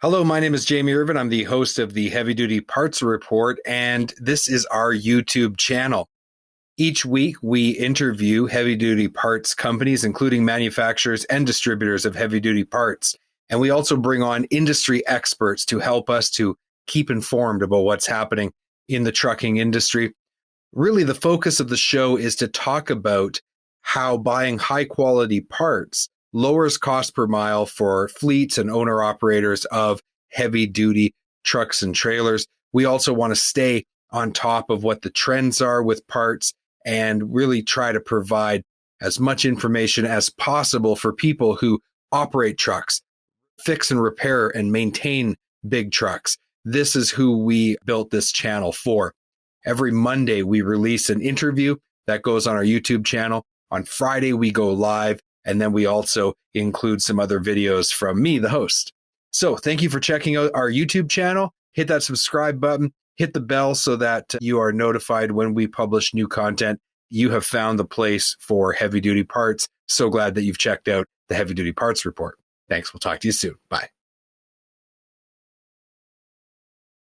Hello, my name is Jamie Irvine. I'm the host of the Heavy Duty Parts Report, and this is our YouTube channel. Each week, we interview heavy-duty parts companies, including manufacturers and distributors of heavy-duty parts. And we also bring on industry experts to help us to keep informed about what's happening in the trucking industry. Really, the focus of the show is to talk about how buying high-quality parts lowers cost per mile for fleets and owner-operators of heavy-duty trucks and trailers. We also want to stay on top of what the trends are with parts and really try to provide as much information as possible for people who operate trucks, fix and repair and maintain big trucks. This is who we built this channel for. Every Monday, we release an interview that goes on our YouTube channel. On Friday, we go live, and then we also include some other videos from me, the host. So thank you for checking out our YouTube channel. Hit that subscribe button, hit the bell so that you are notified when we publish new content. You have found the place for heavy-duty parts. So glad that you've checked out the Heavy Duty Parts Report. Thanks. We'll talk to you soon. Bye.